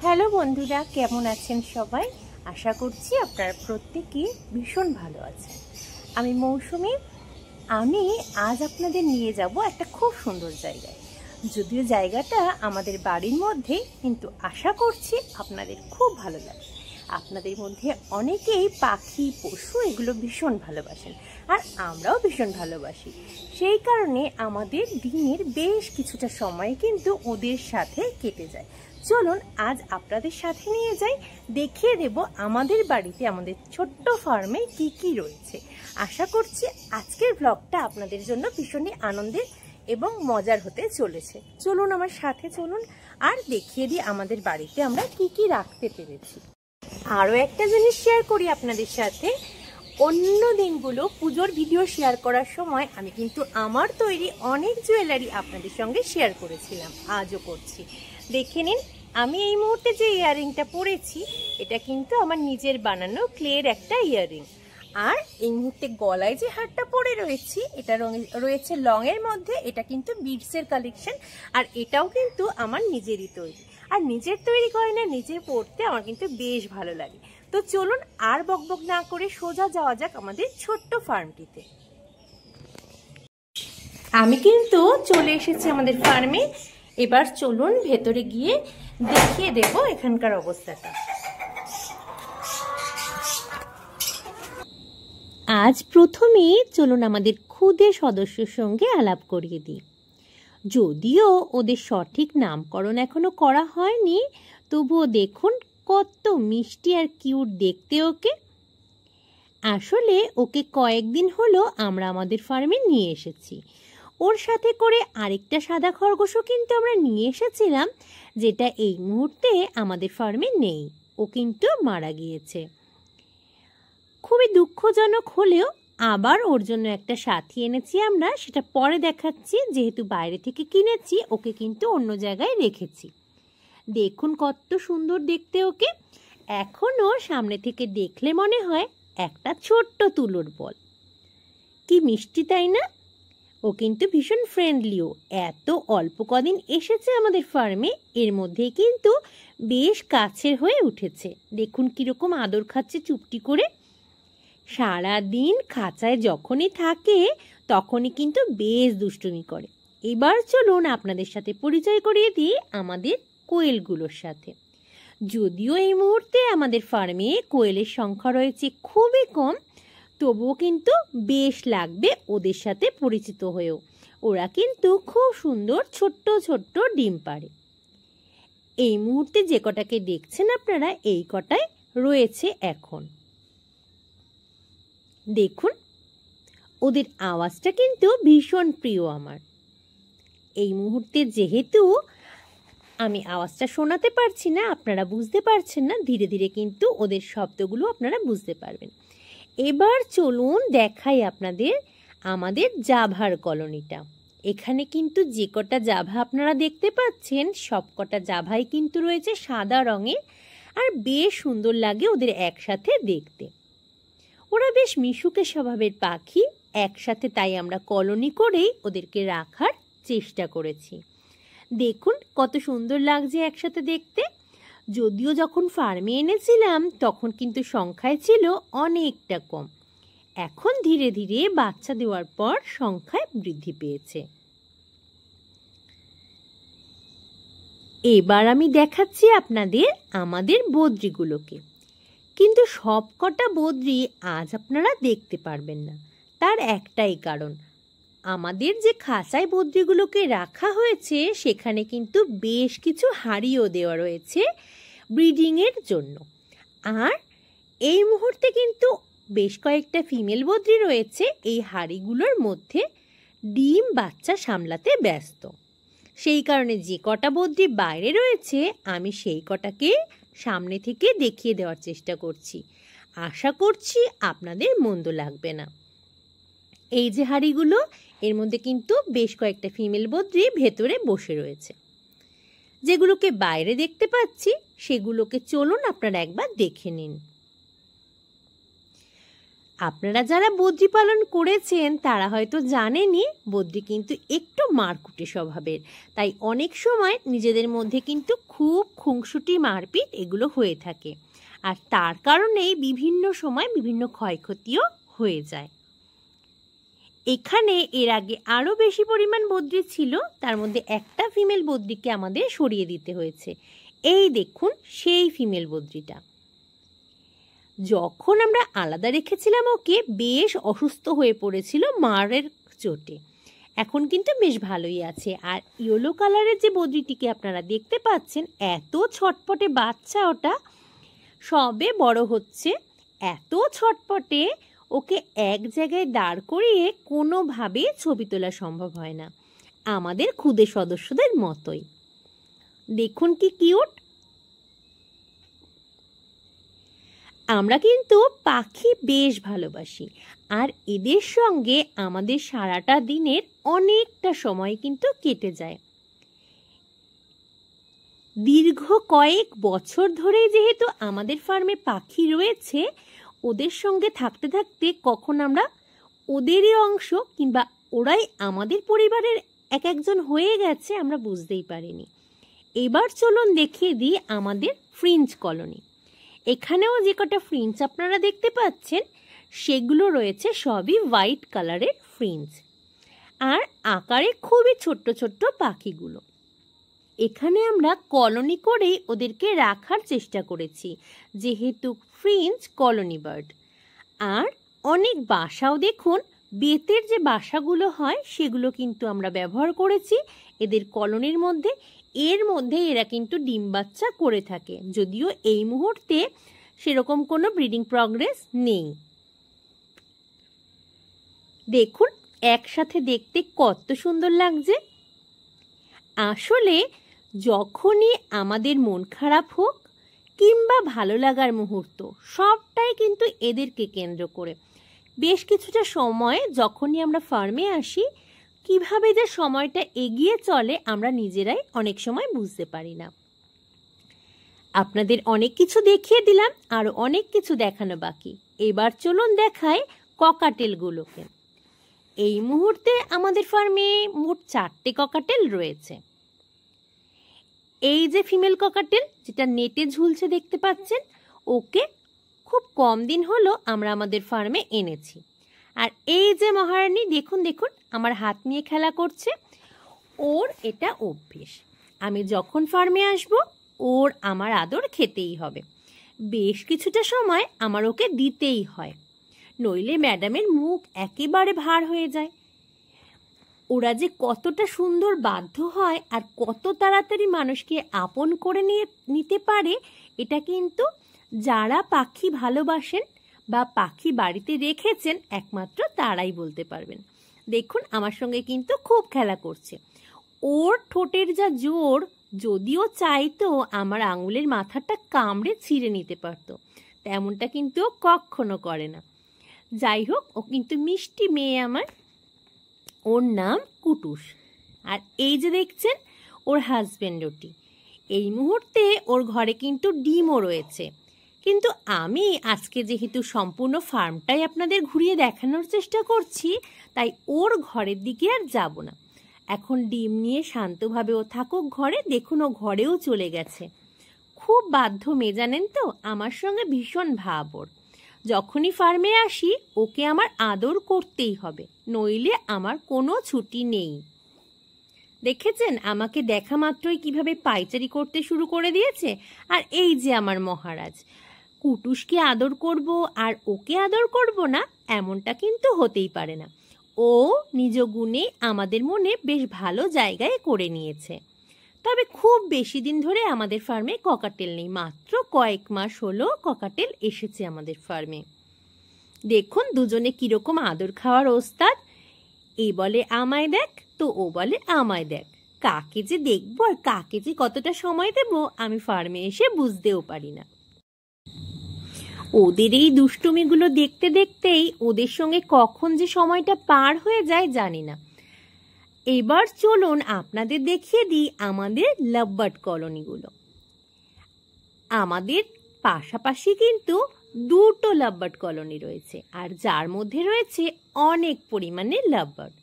Hello বন্ধুরা, কেমন আছেন সবাই? আশা করছি আপনারা প্রত্যেকেই ভীষণ ভালো আছেন। আমি মৌসুমী। আমি আজ আপনাদের নিয়ে যাব একটা খুব সুন্দর জায়গায়। যদিও জায়গাটা আমাদের বাড়ির মধ্যে, কিন্তু আশা করছি আপনাদের খুব ভালো লাগবে। আপনাদের মধ্যে অনেকেই পাখি, পশু এগুলো ভীষণ ভালোবাসেন, আর আমরাও ভীষণ ভালোবাসি। সেই কারণে আমাদের দিনের বেশ কিছুটা সময় কিন্তু ওদের সাথে কেটে যায়। চলুন আজ আপনাদের সাথে নিয়ে যাই, দেখিয়ে দেব আমাদের বাড়িতে, আমাদের ছোট্ট ফার্মে কি কি রয়েছে। আশা করছি আজকের ব্লগটা আপনাদের জন্য ভীষণই আনন্দের এবং মজার হতে চলেছে। চলুন আমার সাথে চলুন, আর দেখিয়ে দিই আমাদের বাড়িতে আমরা কি কি রাখতে পেরেছি। আরও একটা জিনিস শেয়ার করি আপনাদের সাথে। অন্য দিনগুলো পুজোর ভিডিও শেয়ার করার সময় আমি কিন্তু আমার তৈরি অনেক জুয়েলারি আপনাদের সঙ্গে শেয়ার করেছিলাম, আজও করছি। দেখে নিন, আমি এই মুহূর্তে যে ইয়াররিংটা পরেছি এটা কিন্তু আমার নিজের বানানো ক্লের একটা ইয়াররিং। আর এই মুহূর্তে গলায় যে হারটা পরে রয়েছি এটা রয়েছে লংয়ের মধ্যে। এটা কিন্তু বিডসের কালেকশন, আর এটাও কিন্তু আমার নিজেরই তৈরি। আর নিজের তৈরি গয়না নিজে পরতে আমার কিন্তু বেশ ভালো লাগে। তো চলুন আর বকবক না করে সোজা যাওয়া যাক আমাদের ছোট্ট ফার্মটিতে। আমি কিন্তু চলে এসেছি আমাদের ফার্মে। এবার চলুন ভেতরে গিয়ে দেখিয়ে দেব এখানকার অবস্থাটা। আজ প্রথমে চলুন আমাদের খুদে সদস্যর সঙ্গে আলাপ করিয়ে দিই। যদিও ওদের সঠিক নামকরণ এখনো করা হয়নি, তবুও দেখুন কত মিষ্টি আর কিউট দেখতে ওকে। আসলে ওকে কয়েকদিন হলো আমরা আমাদের ফার্মে নিয়ে এসেছি। ওর সাথে করে আরেকটা সাদা খরগোশও কিন্তু আমরা নিয়ে এসেছিলাম, যেটা এই মুহূর্তে আমাদের ফার্মে নেই। ও কিন্তু মারা গিয়েছে। খুবই দুঃখজনক হলেও আবার ওর জন্য একটা সাথী এনেছি আমরা, সেটা পরে দেখাচ্ছি। যেহেতু বাইরে থেকে কিনেছি, ওকে কিন্তু অন্য জায়গায় রেখেছি। দেখুন কত সুন্দর দেখতে ওকে। এখনো সামনে থেকে দেখলে মনে হয় একটা ছোট্ট তুলোর বল। কি মিষ্টি, তাই না? ও কিন্তু ভীষণ ফ্রেন্ডলিও। এত অল্প কদিন এসেছে আমাদের ফার্মে, এর মধ্যে কিন্তু বেশ কাছের হয়ে উঠেছে। দেখুন কিরকম আদর খাচ্ছে চুপটি করে। সারাদিন খাঁচায় যখনই থাকে তখনই কিন্তু বেশ দুষ্টুমি করে। এবার চলুন আপনাদের সাথে পরিচয় করিয়ে দিই আমাদের কোয়েলগুলোর সাথে। যদিও এই মুহূর্তে আমাদের ফার্মে কোয়েলের সংখ্যা রয়েছে খুবই কম, তবুও কিন্তু বেশ লাগবে ওদের সাথে পরিচিত হয়েও। ওরা কিন্তু খুব সুন্দর ছোট্ট ছোট্ট ডিম পাড়ে। এই মুহূর্তে যে কটাকে দেখছেন আপনারা, এই কটাই রয়েছে এখন। দেখুন ওদের আওয়াজটা কিন্তু ভীষণ প্রিয় আমার। এই মুহূর্তে যেহেতু আমি আওয়াজটা শোনাতে পারছি না, আপনারা বুঝতে পারছেন না, ধীরে ধীরে কিন্তু ওদের শব্দগুলো আপনারা বুঝতে পারবেন। এবার চলুন দেখাই আপনাদের আমাদের জাভার কলোনিটা। এখানে কিন্তু যে কটা জাভা আপনারা দেখতে পাচ্ছেন, সব কটা জাভাই কিন্তু রয়েছে সাদা রঙের, আর বেশ সুন্দর লাগে ওদের একসাথে দেখতে। ওরা বেশ মিশুকে স্বভাবের পাখি একসাথে, তাই আমরা কলোনি করেই ওদেরকে রাখার চেষ্টা করেছি। দেখুন কত সুন্দর লাগছে একসাথে দেখতে। যদিও যখন ফার্মে এনেছিলাম তখন কিন্তু সংখ্যায় ছিল অনেকটা কম। এখন ধীরে ধীরে বাচ্চা দেওয়ার পর সংখ্যায় বৃদ্ধি পেয়েছে। এবার আমি দেখাচ্ছি আপনাদের আমাদের বদ্রিগুলোকে। কিন্তু সব কটা বদ্রি আজ আপনারা দেখতে পারবেন না। তার একটাই কারণ, আমাদের যে খাঁচায় বদ্রিগুলোকে রাখা হয়েছে সেখানে কিন্তু বেশ কিছু হাঁড়িও দেওয়া রয়েছে ব্রিডিংয়ের জন্য। আর এই মুহূর্তে কিন্তু বেশ কয়েকটা ফিমেল বদ্রি রয়েছে এই হাঁড়িগুলোর মধ্যে, ডিম বাচ্চা সামলাতে ব্যস্ত। সেই কারণে যে কটা বদ্রি বাইরে রয়েছে আমি সেই কটাকে সামনে থেকে দেখিয়ে দেওয়ার চেষ্টা করছি। আশা করছি আপনাদের মন্দ লাগবে না। এই যে হাঁড়িগুলো, এর মধ্যে কিন্তু বেশ কয়েকটা ফিমেল বদ্রি ভেতরে বসে রয়েছে। যেগুলোকে বাইরে দেখতে পাচ্ছি সেগুলোকে চলুন আপনারা একবার দেখে নিন। আপনারা যারা বদ্রি পালন করেছেন তারা হয়তো জানেনই বদ্রি কিন্তু একটু মারকুটে স্বভাবের, তাই অনেক সময় নিজেদের মধ্যে কিন্তু খুব খুনসুটি মারপিট এগুলো হয়ে থাকে, আর তার কারণেই বিভিন্ন সময় বিভিন্ন ক্ষয়ক্ষতিও হয়ে যায়। এখানে এর আগে আরও বেশি পরিমাণ বদ্রি ছিল, তার মধ্যে একটা ফিমেল বদ্রিকে আমাদের সরিয়ে দিতে হয়েছে। এই দেখুন সেই ফিমেল বদ্রিটা। যখন আমরা আলাদা রেখেছিলাম ওকে বেশ অসুস্থ হয়ে পড়েছিল মারের চোটে, এখন কিন্তু বেশ ভালোই আছে। আর ইয়েলো কালারের যে বদ্রিটিকে আপনারা দেখতে পাচ্ছেন, এত ছটপটে বাচ্চা, ওটা সবে বড় হচ্ছে, এত ছটপটে ওকে এক জায়গায় দাঁড় করিয়ে কোনোভাবে ছবি তোলা সম্ভব হয় না, আমাদের খুদে সদস্যদের মতোই। দেখুন কি কিউট। আমরা কিন্তু পাখি বেশ ভালোবাসি, আর এদের সঙ্গে আমাদের সারাটা দিনের অনেকটা সময় কিন্তু কেটে যায়। দীর্ঘ কয়েক বছর ধরে যেহেতু আমাদের ফার্মে পাখি রয়েছে, ওদের সঙ্গে থাকতে থাকতে কখন আমরা ওদেরই অংশ কিংবা ওরাই আমাদের পরিবারের এক একজন হয়ে গেছে আমরা বুঝতেই পারিনি। এবার চলুন দেখিয়ে দিই আমাদের ফ্রিঞ্জ কলোনি। এখানেও যে কটা ফ্রিঞ্জ আপনারা দেখতে পাচ্ছেন সেগুলো রয়েছে সবই হোয়াইট কালারের ফ্রিঞ্জ, আর আকারে খুবই ছোট্ট ছোট্ট পাখিগুলো। এখানে আমরা কলোনি করে ওদেরকে রাখার চেষ্টা করেছি, যেহেতু ফ্রিঞ্জ কলোনি বার্ড। আর অনেক বাসাও দেখুন, বেতের যে বাসাগুলো হয় সেগুলো কিন্তু আমরা ব্যবহার করেছি এদের কলোনির মধ্যে। এর মধ্যে এরা কিন্তু ডিম বাচ্চা করে থাকে, যদিও এই মুহূর্তে সেরকম কোনো ব্রিডিং প্রগ্রেস নেই। দেখুন একসাথে দেখতে কত সুন্দর লাগছে। আসলে যখনই আমাদের মন খারাপ হোক কিংবা ভালো লাগার মুহূর্ত, সবটাই কিন্তু এদেরকে কেন্দ্র করে। বেশ কিছুটা সময় যখনই আমরা ফার্মে আসি, কিভাবে যে সময়টা এগিয়ে চলে আমরা নিজেরাই অনেক সময় বুঝতে পারি না। আপনাদের অনেক কিছু দেখিয়ে দিলাম, আর অনেক কিছু দেখানো বাকি। এবার চলুন দেখাই ককাটেলগুলোকে। এই মুহূর্তে আমাদের ফার্মে মোট 4টে ককাটেল রয়েছে। এই যে ফিমেল ককাটেল যেটা নেটে ঝুলছে দেখতে পাচ্ছেন, ওকে খুব কম দিন হলো আমরা আমাদের ফার্মে এনেছি। আর এই যে মহারানী, দেখুন দেখুন আমার হাত নিয়ে খেলা করছে। ওর এটা অভ্যেস, আমি যখন ফার্মে আসব ওর আমার আদর খেতেই হবে। বেশ কিছুটা সময় আমার ওকে দিতেই হয়, নইলে ম্যাডামের মুখ একেবারে ভার হয়ে যায়। ওরা যে কতটা সুন্দর বাধ্য হয় আর কত তাড়াতাড়ি মানুষকে আপন করে নিতে পারে, এটা কিন্তু যারা পাখি ভালোবাসেন বা পাখি বাড়িতে রেখেছেন একমাত্র তারাই বলতে পারবেন। দেখুন আমার সঙ্গে কিন্তু খুব খেলা করছে। ওর ঠোঁটের যা জোর, যদিও চাইতো আমার আঙুলের মাথাটা কামড়ে ছিঁড়ে নিতে পারতো, তেমনটা কিন্তু কখনো করে না। যাই হোক, ও কিন্তু মিষ্টি মেয়ে আমার। ওর নাম কুটুস। আর এই যে দেখছেন ওর হাজবেন্ড ওটি। এই মুহূর্তে ওর ঘরে কিন্তু ডিমও রয়েছে, কিন্তু আমি আজকে যেহেতু সম্পূর্ণ ফার্মটাই আপনাদের ঘুরিয়ে দেখানোর চেষ্টা করছি, তাই ওর ঘরের দিকে আর যাব না। এখন ডিম নিয়ে শান্তভাবে ও থাকুক ঘরে। দেখুন ও ঘরেও চলে গেছে। খুব বাধ্য মেয়ে জানেন তো, আমার সঙ্গে ভীষণ ভাব ওর। যখনই ফার্মে আসি ওকে আমার আদর করতেই হবে, নইলে আমার কোনো ছুটি নেই। দেখেছেন আমাকে দেখা মাত্রই কিভাবে পায়চারি করতে শুরু করে দিয়েছে। আর এই যে আমার মহারাজ, কুটুসকে আদর করব আর ওকে আদর করব না, এমনটা কিন্তু হতেই পারে না। ও নিজ গুণে আমাদের মনে বেশ ভালো জায়গায় করে নিয়েছে। তবে খুব বেশি দিন ধরে আমাদের ফার্মে ককাটেল নেই, মাত্র কয়েক মাস হলো ককাটেল এসেছে আমাদের ফার্মে। দেখুন দুজনে কিরকম আদর খাওয়ার ওস্তাদ। এই বলে আমায় দেখ, তো ও বলে আমায় দেখ। কাকে যে দেখবো আর কাকে যে কতটা সময় দেব আমি ফার্মে এসে বুঝতেও পারি না। ওদের এই দুষ্টুমিগুলো দেখতে দেখতেই ওদের সঙ্গে কখন যে সময়টা পার হয়ে যায় জানি না। এবার চলুন আপনাদের দেখিয়ে দিই আমাদের লাভবার্ড কলোনিগুলো। আমাদের পাশাপাশি কিন্তু দুটো লাভবার্ড কলোনি রয়েছে, আর যার মধ্যে রয়েছে অনেক পরিমাণে লাভবার্ড।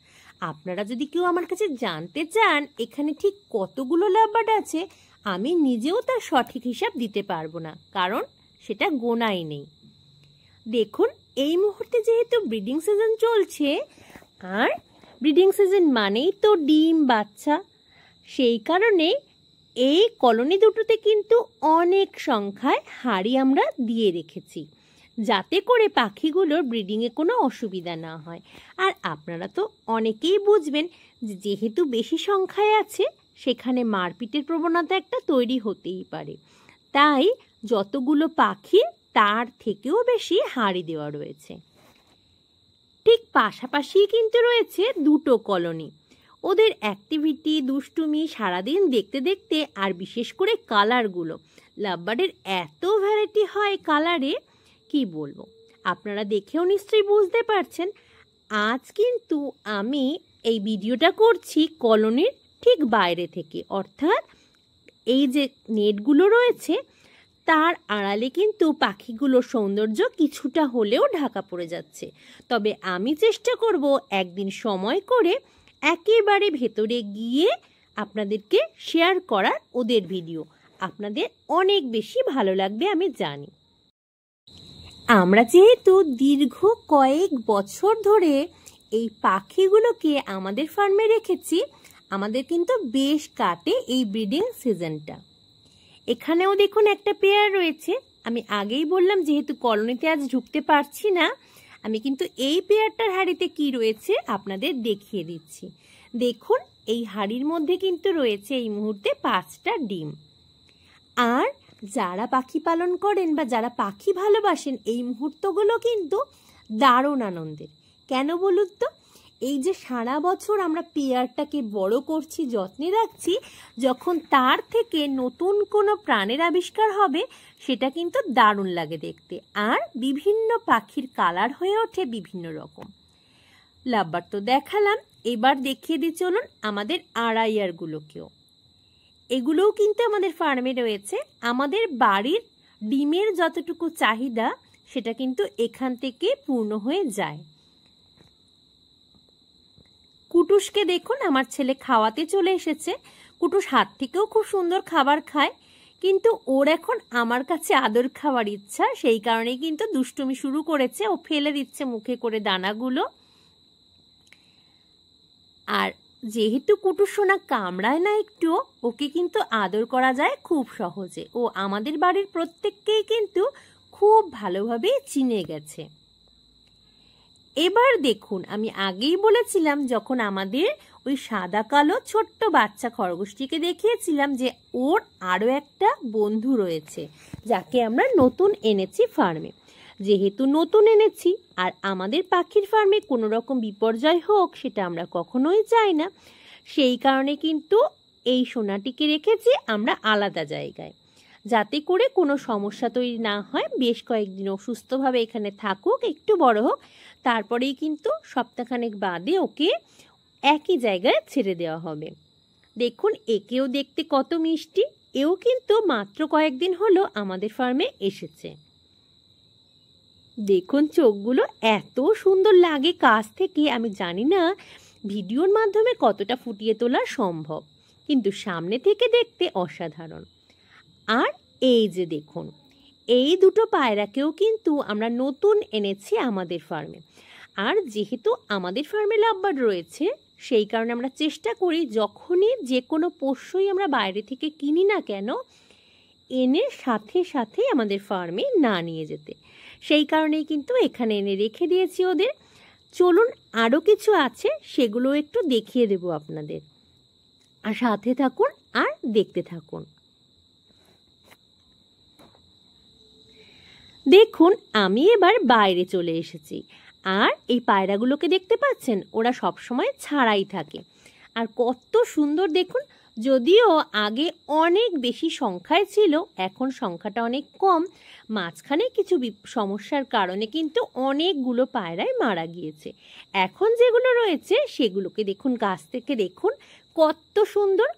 আপনারা যদি কেউ আমার কাছে জানতে চান এখানে ঠিক কতগুলো লাভবার্ড আছে, আমি নিজেও তার সঠিক হিসাব দিতে পারবো না, কারণ সেটা গোনাই নেই। দেখুন, এই মুহূর্তে যেহেতু ব্রিডিং সিজন চলছে, আর ব্রিডিং সিজন মানেই তো ডিম বাচ্চা, সেই কারণে এই কলোনি দুটোতে কিন্তু অনেক সংখ্যায় হাঁড়ি আমরা দিয়ে রেখেছি, যাতে করে পাখিগুলোর ব্রিডিংয়ে কোনো অসুবিধা না হয়। আর আপনারা তো অনেকেই বুঝবেন যে যেহেতু বেশি সংখ্যায় আছে, সেখানে মারপিটের প্রবণতা একটা তৈরি হতেই পারে, তাই যতগুলো পাখি তার থেকেও বেশি হাঁড়ি দেওয়া রয়েছে। ঠিক পাশাপাশি কিন্তু রয়েছে দুটো কলোনি। ওদের অ্যাক্টিভিটি, দুষ্টুমি সারাদিন দেখতে দেখতে, আর বিশেষ করে কালারগুলো, লাভবার্ডের এত ভ্যারাইটি হয় কালারে, কি বলবো। আপনারা দেখেও নিশ্চয়ই বুঝতে পারছেন। আজ কিন্তু আমি এই ভিডিওটা করছি কলোনির ঠিক বাইরে থেকে, অর্থাৎ এই যে নেটগুলো রয়েছে তার আড়ালে কিন্তু পাখিগুলোর সৌন্দর্য কিছুটা হলেও ঢাকা পড়ে যাচ্ছে। তবে আমি চেষ্টা করব একদিন সময় করে একেবারে ভেতরে গিয়ে আপনাদেরকে শেয়ার করার ওদের ভিডিও। আপনাদের অনেক বেশি ভালো লাগবে আমি জানি। আমরা যেহেতু দীর্ঘ কয়েক বছর ধরে এই পাখিগুলোকে আমাদের ফার্মে রেখেছি, আমাদের কিন্তু বেশ কাটে এই ব্রিডিং সিজনটা। এখানেও দেখুন একটা পেয়ার রয়েছে। আমি আগেই বললাম যেহেতু কলোনিতে আজ ঢুকতে পারছি না, আমি কিন্তু এই পেয়ারটার হাঁড়িতে কি রয়েছে আপনাদের দেখিয়ে দিচ্ছি। দেখুন, এই হাঁড়ির মধ্যে কিন্তু রয়েছে এই মুহূর্তে 5টা ডিম। আর যারা পাখি পালন করেন বা যারা পাখি ভালোবাসেন, এই মুহূর্তগুলো কিন্তু দারুণ আনন্দের। কেন বলুন তো? এই যে সারা বছর আমরা পেয়ারটাকে বড় করছি, যত্নে রাখছি, যখন তার থেকে নতুন কোনো প্রাণের আবিষ্কার হবে, সেটা কিন্তু দারুণ লাগে দেখতে। আর বিভিন্ন পাখির কালার হয়ে ওঠে বিভিন্ন রকম। লাভবার্ড তো দেখালাম, এবার দেখিয়ে দিই চলুন আমাদের আড়াইয়ারগুলোকেও। এগুলোও কিন্তু আমাদের ফার্মে রয়েছে। আমাদের বাড়ির ডিমের যতটুকু চাহিদা, সেটা কিন্তু এখান থেকে পূর্ণ হয়ে যায়। কুটুসকে দেখুন, আমার ছেলে খাওয়াতে চলে এসেছে। কুটুস হাত থেকেও খুব সুন্দর খাবার খায়, কিন্তু ওর এখন আমার কাছে আদর খাওয়ার ইচ্ছা, সেই কারণেই কিন্তু দুষ্টুমি শুরু করেছে। ও ফেলে দিচ্ছে মুখে করে দানাগুলো। আর যেহেতু কুটুস সোনা কামড়ায় না একটু, ওকে কিন্তু আদর করা যায় খুব সহজে। ও আমাদের বাড়ির প্রত্যেককেই কিন্তু খুব ভালোভাবে চিনে গেছে। এবার দেখুন, আমি আগেই বলেছিলাম যখন আমাদের ওই সাদা কালো ছোট্ট বাচ্চা খরগোশটিকে দেখিয়েছিলাম যে ওর আরও একটা বন্ধু রয়েছে, যাকে আমরা নতুন এনেছি ফার্মে। যেহেতু নতুন এনেছি, আর আমাদের পাখির ফার্মে কোনো রকম বিপর্যয় হোক সেটা আমরা কখনোই চাই না, সেই কারণে কিন্তু এই সোনাটিকে রেখেছি আমরা আলাদা জায়গায়, যাতে করে কোনো সমস্যা তৈরি না হয়। বেশ কয়েকদিন অসুস্থভাবে এখানে থাকুক, একটু বড় হোক, তারপরেই কিন্তু সপ্তাহখানেক বাদে ওকে একই জায়গায় ছেড়ে দেওয়া হবে। দেখুন, একেও দেখতে কত মিষ্টি। এও কিন্তু মাত্র কয়েকদিন হলো আমাদের ফার্মে এসেছে। দেখুন, চোখগুলো এত সুন্দর লাগে কাছ থেকে। আমি জানি না ভিডিওর মাধ্যমে কতটা ফুটিয়ে তোলা সম্ভব, কিন্তু সামনে থেকে দেখতে অসাধারণ। আর এই যে দেখুন, এই দুটো পায়রাকেও কিন্তু আমরা নতুন এনেছি আমাদের ফার্মে। আর যেহেতু আমাদের ফার্মে লাভবার্ড রয়েছে, সেই কারণে আমরা চেষ্টা করি যখনই যে কোনো পোষ্যই আমরা বাইরে থেকে কিনি না কেন, এনে সাথে সাথে আমাদের ফার্মে না নিয়ে যেতে। সেই কারণেই কিন্তু এখানে এনে রেখে দিয়েছি ওদের। চলুন, আরও কিছু আছে, সেগুলো একটু দেখিয়ে দেব আপনাদের। আর সাথে থাকুন আর দেখতে থাকুন। দেখুন, আমি এবার বাইরে চলে এসেছি। আর এই পায়রাগুলোকে দেখতে পাচ্ছেন, ওরা সবসময় ছাড়াই থাকে। আর কত সুন্দর দেখুন। যদিও আগে অনেক বেশি সংখ্যায় ছিল, এখন সংখ্যাটা অনেক কম। মাঝখানে কিছু সমস্যার কারণে কিন্তু অনেকগুলো পায়রাই মারা গিয়েছে। এখন যেগুলো রয়েছে সেগুলোকে দেখুন, গাছ থেকে দেখুন কত সুন্দর।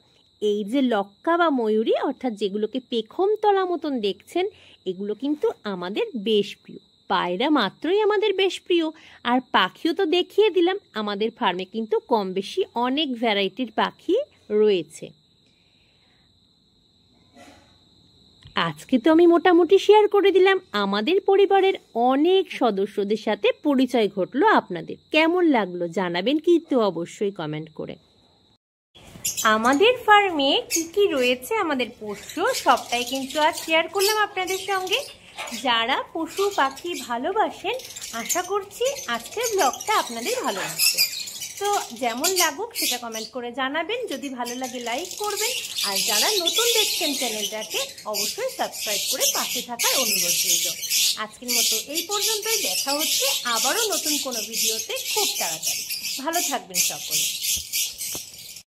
এই যে লক্কা বা ময়ূরী অর্থাৎ যেগুলোকে পেখম তলা মতন দেখছেন, এগুলো কিন্তু আমাদের বেশ প্রিয়। পায়রা মাত্রই আমাদের বেশ প্রিয়। আর পাখিও তো দেখিয়ে দিলাম, আমাদের ফার্মে কিন্তু কম বেশি অনেক ভ্যারাইটির পাখি রয়েছে। আজকে তো আমি মোটামুটি শেয়ার করে দিলাম। আমাদের পরিবারের অনেক সদস্যদের সাথে পরিচয় ঘটলো আপনাদের। কেমন লাগলো জানাবেন কিন্তু অবশ্যই কমেন্ট করে। আমাদের ফার্মে কি কি রয়েছে, আমাদের পোষ্য সবটাই কিন্তু আজ শেয়ার করলাম আপনাদের সঙ্গে। যারা পশু পাখি ভালোবাসেন, আশা করছি আজকের ব্লগটা আপনাদের ভালো লাগছে। তো যেমন লাগুক সেটা কমেন্ট করে জানাবেন। যদি ভালো লাগে লাইক করবেন, আর যারা নতুন দেখছেন চ্যানেলটাকে অবশ্যই সাবস্ক্রাইব করে পাশে থাকার অনুরোধ রইল। আজকের মতো এই পর্যন্তই। দেখা হচ্ছে আবারও নতুন কোনো ভিডিওতে খুব তাড়াতাড়ি। ভালো থাকবেন সকলে।